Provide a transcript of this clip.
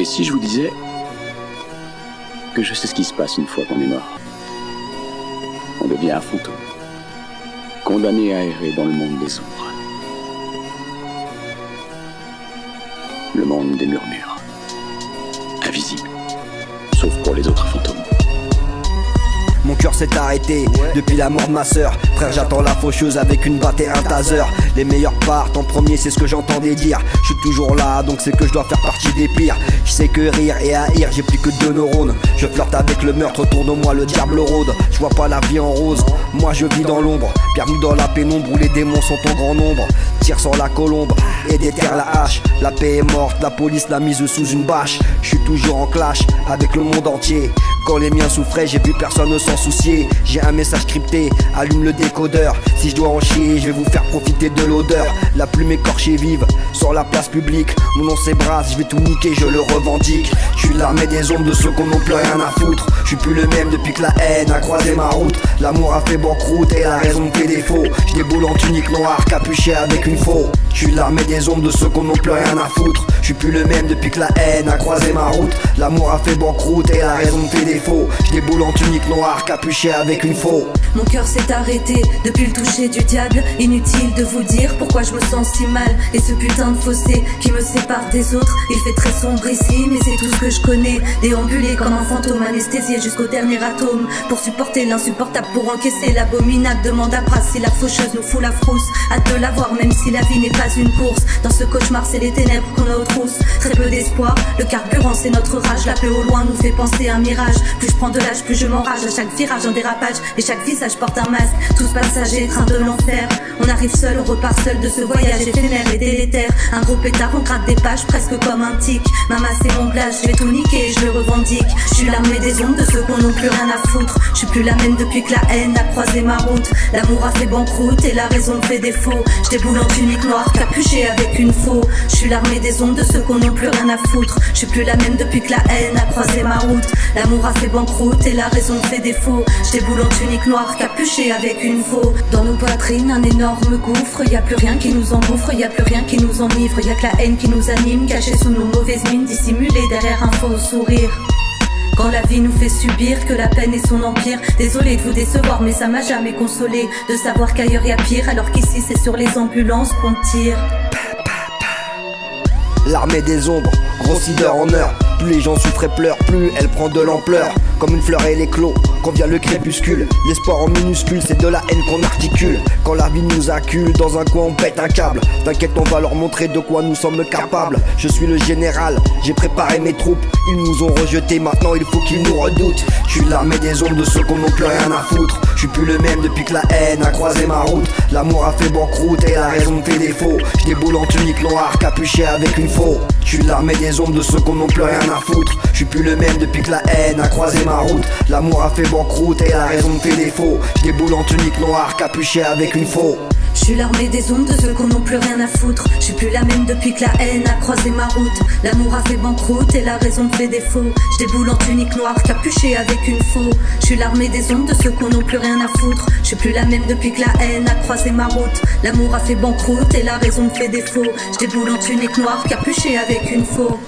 Et si je vous disais que je sais ce qui se passe une fois qu'on est mort? On devient un fantôme, condamné à errer dans le monde des ombres. Le monde des murmures, invisible, sauf pour les autres fantômes. Mon cœur s'est arrêté depuis la mort de ma sœur. Frère, j'attends la faucheuse avec une batte et un taser. Les meilleurs partent en premier, c'est ce que j'entendais dire. Je suis toujours là, donc c'est que je dois faire partie des pires. Je sais que rire et haïr, j'ai plus que 2 neurones. Je flirte avec le meurtre, autour de moi le diable rôde. Je vois pas la vie en rose, moi je vis dans l'ombre. Bienvenue dans la pénombre où les démons sont en grand nombre. Tire sur la colombe et déterre la hache. La paix est morte, la police l'a mise sous une bâche. Je suis toujours en clash avec le monde entier. Quand les miens souffraient, j'ai vu personne s'en soucier. J'ai un message crypté, allume le décodeur. Si je dois en chier, je vais vous faire profiter de l'odeur. La plume écorchée vive sur la place publique. Mon nom c'est Brass, je vais tout niquer, je le revendique. Je suis l'armée des ombres de ceux qu'on n'ont plus rien à foutre. Je suis plus le même depuis que la haine a croisé ma route. L'amour a fait banqueroute et la raison me fait défaut. Je déboule en tunique noire, capuché avec une faux. Je suis l'armée des ombres de ceux qu'on n'ont plus rien à foutre. Je suis plus le même depuis que la haine a croisé ma route. L'amour a fait banqueroute et la raison me fait défaut. Je déboule en tunique noire, capuché avec une faux. Mon cœur s'est arrêté depuis le toucher du diable. Inutile de vous dire pourquoi je me sens si mal. Et ce putain de fossé qui me sépare des autres, il fait très sombre ici, mais c'est tout ce que je connais. Déambuler comme un fantôme, anesthésié jusqu'au dernier atome. Pour supporter l'insupportable, pour encaisser l'abominable. Demande à Brass si la faucheuse nous fout la frousse. Hâte de la voir même si la vie n'est pas une course. Dans ce cauchemar c'est les ténèbres qu'on a aux trousses. Très peu d'espoir, le carburant c'est notre rage. La paix au loin nous fait penser à un mirage. Plus je prends de l'âge, plus je m'enrage. À chaque virage un dérapage, et chaque visage porte un masque. Tous passagers, train de l'enfer. On arrive seul, on repart seul de ce voyage éphémère et délétère. Un gros pétard, on gratte des pages presque comme un tic. Ma masse et mon plage, je vais tout niquer, je le revendique. Je suis l'armée des ondes de ceux qu'on n'ont plus rien à foutre. Je suis plus la même depuis que la haine a croisé ma route. L'amour a fait banqueroute et la raison me fait défaut. Je déboule en tunique noire, capuché avec une faux. Je suis l'armée des ondes de ceux qu'on n'ont plus rien à foutre. Je suis plus la même depuis que la haine a croisé ma route. L'amour a fait banqueroute et la raison me fait défaut. Je déboule en tunique noire, capuché avec une faux. Dans nos poitrines un énorme gouffre. Y a plus rien qui nous engouffre, y a plus rien qui nous enivre. Y a que la haine qui nous anime, cachée sous nos mauvaises mines, dissimulée derrière un faux sourire. Quand la vie nous fait subir que la peine est son empire. Désolé de vous décevoir mais ça m'a jamais consolé de savoir qu'ailleurs y a pire, alors qu'ici c'est sur les ambulances qu'on tire. L'armée des ombres, grossit d'heure en heure. Plus les gens souffrent et pleurent, plus elle prend de l'ampleur. Comme une fleur et l'éclos, quand vient le crépuscule. L'espoir en minuscule, c'est de la haine qu'on articule. Quand la vie nous accule, dans un coin on pète un câble. T'inquiète, on va leur montrer de quoi nous sommes capables. Je suis le général, j'ai préparé mes troupes. Ils nous ont rejetés, maintenant il faut qu'ils nous redoutent. Je suis l'armée des ombres de ceux qu'on n'ont plus rien à foutre. Je suis plus le même depuis que la haine a croisé ma route. L'amour a fait banqueroute et la raison me fait défaut. Je déboule en tunique noire, capuché avec une faux. Je suis l'armée des ombres de ceux qu'on n'ont plus rien à foutre. Je suis plus le même depuis que la haine a croisé ma route. L'amour a fait banqueroute et la raison me fait défaut. Je déboule en tunique noire, capuché avec une faux. Je suis l'armée des ondes de ceux qu'on n'ont plus rien à foutre. Je suis plus la même depuis que la haine a croisé ma route. L'amour a fait banqueroute et la raison me fait défaut. Je déboule en tunique noire, capuché avec une faux. Je suis l'armée des ondes de ceux qu'on n'ont plus rien à foutre. Je suis plus la même depuis que la haine a croisé ma route. L'amour a fait banqueroute et la raison me fait défaut. Je déboule en tunique noire, capuché avec une faux.